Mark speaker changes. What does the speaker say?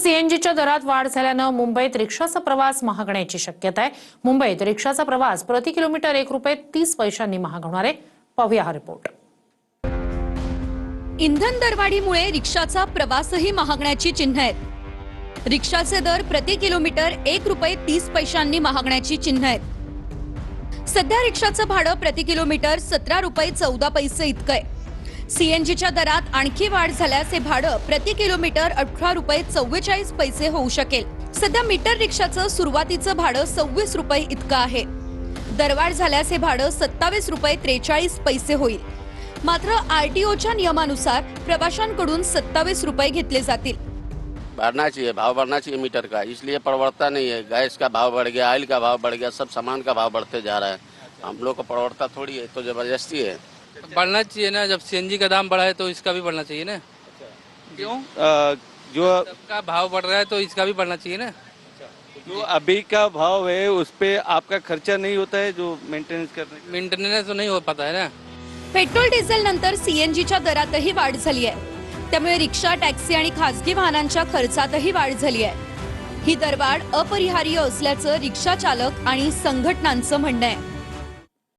Speaker 1: सीएनजीच्या दरात वाढ झाल्यानं मुंबईत रिक्षाचा प्रवास महागण्याची शक्यता आहे। मुंबईत रिक्षाचा प्रवास प्रति किलोमीटर ₹1.30 महाग होणार आहे। पाहूया हा रिपोर्ट।
Speaker 2: इंधन दरवाढीमुळे रिक्षाचा प्रवासही महागण्याची चिन्ह आहेत। रिक्षाचे दर प्रति किलोमीटर ₹1.30 महागण्याची चिन्ह आहेत। सध्या रिक्षाचं भाडं प्रति किलोमीटर ₹17.14 इतकं आहे। सीएनजीच्या दरात आणखी वाढ झाल्यास हे भाडं प्रति किलोमीटर ₹18.44 होऊ शकेल। सध्या मीटर रिक्षाचं सुरुवातीचं भाडं ₹26 इतकं आहे। दरवाढ झाल्यास हे भाडं ₹27.43 होईल। मात्र आरटीओच्या नियमानुसार प्रवाशांकडून ₹27 घेतले जातील।
Speaker 3: बढ़ना चाहिए, भाव बढ़ना चाहिए मीटर का, इसलिए परवड़ता नहीं है। गैस का भाव बढ़ गया, ऑयल का भाव बढ़ गया, सब सामान का भाव बढ़ते जा रहा है। हम लोग को परवड़ता थोड़ी है, तो जबरदस्ती है।
Speaker 4: बढ़ना चाहिए ना, जब सीएनजी का दाम बढ़ा है तो इसका भी बढ़ना चाहिए ना। क्यों?
Speaker 5: जो
Speaker 4: सबका भाव बढ़ रहा है तो इसका भी बढ़ना चाहिए ना।
Speaker 5: जो अभी का भाव है उस पे आपका खर्चा नहीं होता है जो मेंटेनेंस करने का?
Speaker 4: मेंटेनेंस तो नहीं हो पाता है ना।
Speaker 2: पेट्रोल डिझेल नंतर सीएनजीच्या दरातही वाढ झाली आहे। त्यामुळे रिक्षा, टॅक्सी आणि खासगी वाहनांच्या खर्चातही वाढ झाली आहे। ही दरवाढ अपरिहार्य असल्याचं रिक्षा चालक आणि संघटनांचं म्हणणं आहे।